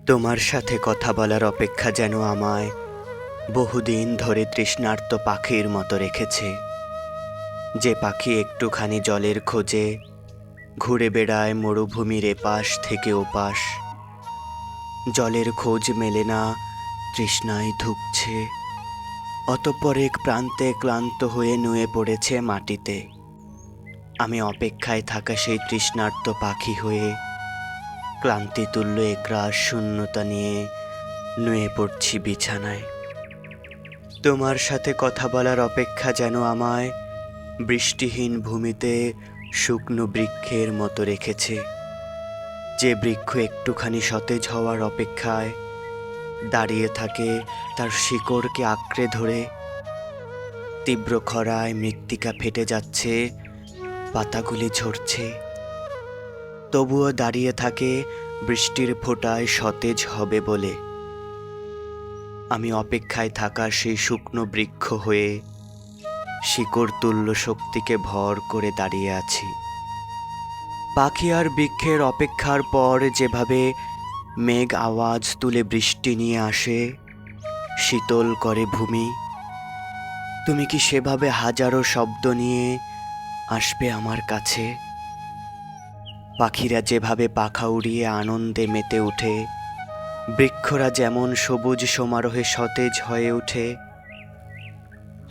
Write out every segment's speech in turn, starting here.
তোমার সাথে কথা বলার অপেক্ষা যেন আমায় বহুদিন ধরে তৃষ্ণার্ত পাখির মতো রেখেছে। যে পাখি একটুখানি জলের খোঁজে ঘুরে বেড়ায় মরুভূমির এপাশ থেকে ওপাশ। জলের খোঁজ মেলে না, তৃষ্ণায় ধুঁকছে, অতঃপর এক প্রান্তে ক্লান্ত হয়ে নুয়ে পড়েছে মাটিতে। আমি অপেক্ষায় থাকা সেই তৃষ্ণার্ত পাখি হয়ে ক্লান্তিতুল্য একরাশ শূন্যতা নিয়ে নুয়ে পড়ছি বিছানায়। তোমার সাথে কথা বলার অপেক্ষা যেন আমায় বৃষ্টিহীন ভূমিতে শুকনো বৃক্ষের মতো রেখেছে। যে বৃক্ষ একটুখানি সতেজ হওয়ার অপেক্ষায় দাঁড়িয়ে থাকে তার শিকড়কে আঁকড়ে ধরে। তীব্র খরায় মৃত্তিকা ফেটে যাচ্ছে, পাতাগুলি ঝরছে, তবুও দাঁড়িয়ে থাকে বৃষ্টির ফোঁটায় সতেজ হবে বলে। আমি অপেক্ষায় থাকা সেই শুকনো বৃক্ষ হয়ে শিকড় তুল্য শক্তিকে ভর করে দাঁড়িয়ে আছি। পাখি আর বৃক্ষের অপেক্ষার পর যেভাবে মেঘ আওয়াজ তুলে বৃষ্টি নিয়ে আসে, শীতল করে ভূমি, তুমি কি সেভাবে হাজারো শব্দ নিয়ে আসবে আমার কাছে? পাখিরা যেভাবে পাখা উড়িয়ে আনন্দে মেতে ওঠে, বৃক্ষরা যেমন সবুজ সমারোহে সতেজ হয়ে ওঠে,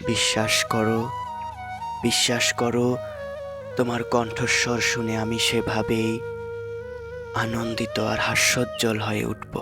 বিশ্বাস করো, বিশ্বাস করো, তোমার কণ্ঠস্বর শুনে আমি সেভাবেই আনন্দিত আর হাস্যোজ্জ্বল হয়ে উঠব।